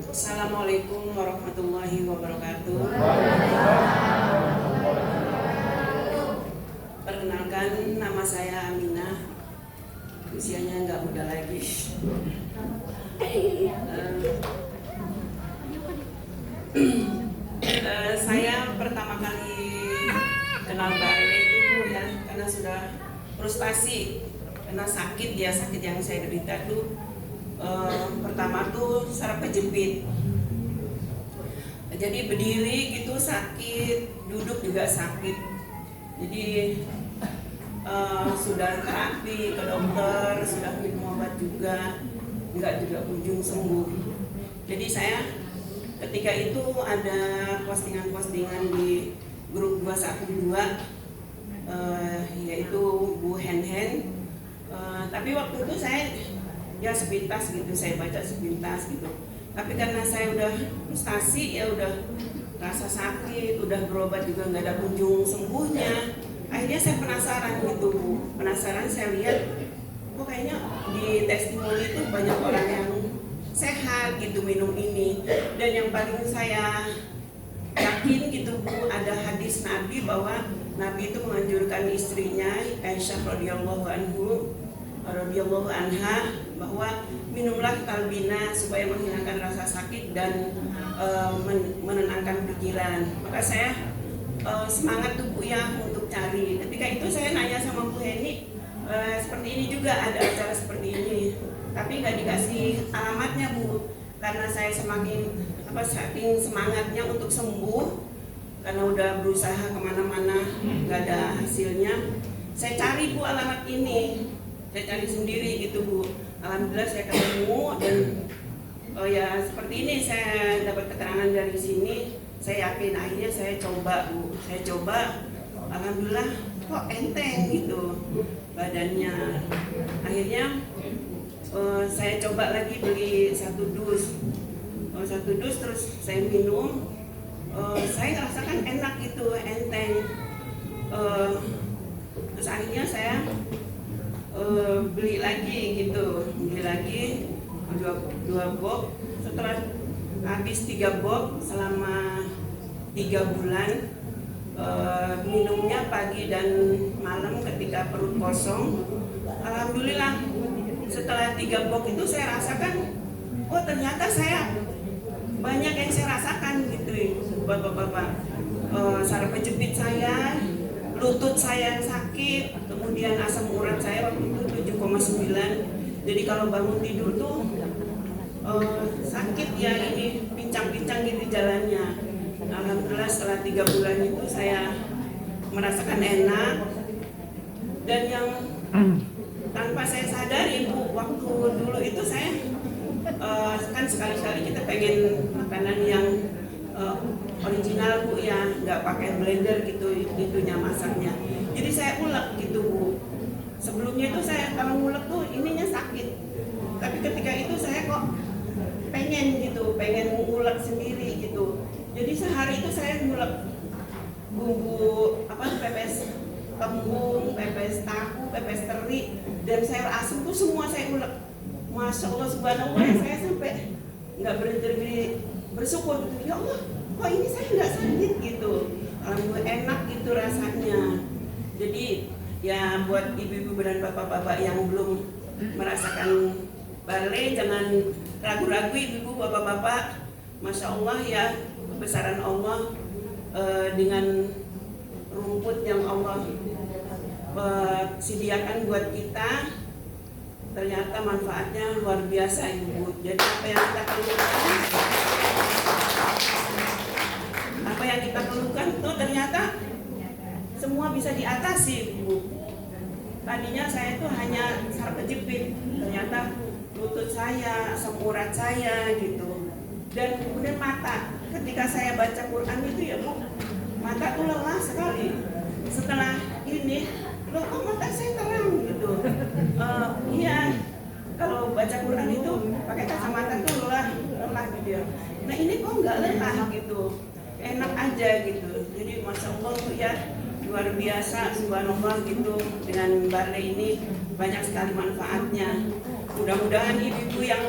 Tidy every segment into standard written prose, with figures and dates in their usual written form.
Assalamualaikum warahmatullahi wabarakatuh. Perkenalkan, nama saya Aminah. Usianya nggak muda lagi. Saya pertama kali kenal ballet itu ya karena sudah frustasi, karena sakit yang saya derita tuh. Pertama tuh saraf kejepit, jadi berdiri gitu sakit, duduk juga sakit. Jadi sudah terapi ke dokter, sudah minum obat juga, nggak juga kunjung sembuh. Jadi saya ketika itu ada postingan di grup 212, yaitu Bu Hen. Tapi waktu itu saya ya sepintas gitu, saya baca sepintas gitu. Tapi karena saya udah frustasi, ya udah rasa sakit, udah berobat juga nggak ada kunjung sembuhnya. Akhirnya saya penasaran gitu, penasaran saya lihat, kok kayaknya di testimoni itu banyak orang yang sehat gitu minum ini. Dan yang paling saya yakin gitu Bu, ada hadis Nabi bahwa Nabi itu menganjurkan istrinya Aisyah radhiyallahu anha bahwa minumlah talbina supaya menghilangkan rasa sakit dan menenangkan pikiran. Maka saya semangat tuh Bu ya untuk cari. Ketika itu saya nanya sama Bu Heni, seperti ini juga ada acara seperti ini, tapi nggak dikasih alamatnya Bu, karena saya saking semangatnya untuk sembuh, karena udah berusaha kemana-mana nggak ada hasilnya. Saya cari Bu alamat ini, saya cari sendiri gitu Bu. Alhamdulillah saya ketemu dan ya seperti ini, saya dapat keterangan dari sini. Saya yakin, akhirnya saya coba Bu, saya coba, alhamdulillah kok enteng gitu badannya. Akhirnya saya coba lagi beli satu dus terus saya minum, saya ngerasakan enak gitu, enteng. Terus akhirnya saya beli lagi dua box. Setelah habis 3 box selama 3 bulan, minumnya pagi dan malam ketika perut kosong. Alhamdulillah setelah 3 box itu saya rasakan, oh ternyata saya banyak yang saya rasakan gitu Bapak-bapak. Saraf kejepit saya, lutut saya yang sakit, kemudian asam urat saya waktu itu 7,9. Jadi kalau bangun tidur tuh sakit ya, ini pincang-pincang gitu jalannya. Alhamdulillah setelah 3 bulan itu saya merasakan enak. Dan yang tanpa saya sadari Bu, waktu dulu itu saya kan sekali-kali kita pengen makanan yang original Bu ya, nggak pakai blender gitu itunya masaknya. Jadi saya ulek gitu Bu. Sebelumnya itu saya kalau ngulek tuh ininya sakit, tapi ketika itu saya kok pengen ngulek sendiri gitu. Jadi sehari itu saya ngulek bumbu pepes kembung, pepes tahu, pepes teri, dan sayur asem tuh semua saya ulek. Masya Allah subhanallah, saya sampai nggak berhenti bersyukur gitu. Ya Allah, kok ini saya nggak sakit gitu. Alhamdulillah enak gitu rasanya. Jadi ya buat ibu-ibu dan bapak-bapak yang belum merasakan ballet, jangan ragu-ragu ibu-ibu, bapak-bapak. Masya Allah ya, kebesaran Allah dengan rumput yang Allah sediakan buat kita, ternyata manfaatnya luar biasa Ibu. Jadi apa yang kita perlukan itu ternyata semua bisa diatasi Ibu. Tadinya saya itu hanya saraf kejepit, ternyata lutut saya, asam urat saya gitu. Dan kemudian mata, ketika saya baca Quran itu ya Bu, mata tuh lelah sekali. Setelah ini, loh kok mata saya terang gitu. Iya, kalau baca Quran itu pakai kacamata tuh lelah gitu ya. Nah ini kok nggak lelah gitu, enak aja gitu. Jadi Masya Allah tuh ya, luar biasa, subhanallah gitu. Dengan ballet ini banyak sekali manfaatnya. Mudah-mudahan ibu-ibu yang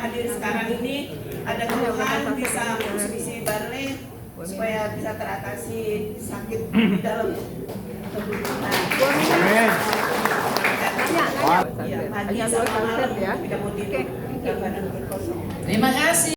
hadir sekarang ini ada keluhan bisa mengisi barley supaya bisa teratasi sakit di dalam tubuh kita. Ya, pagi sama malam tidak mau tidur, badan berkosong. Terima kasih.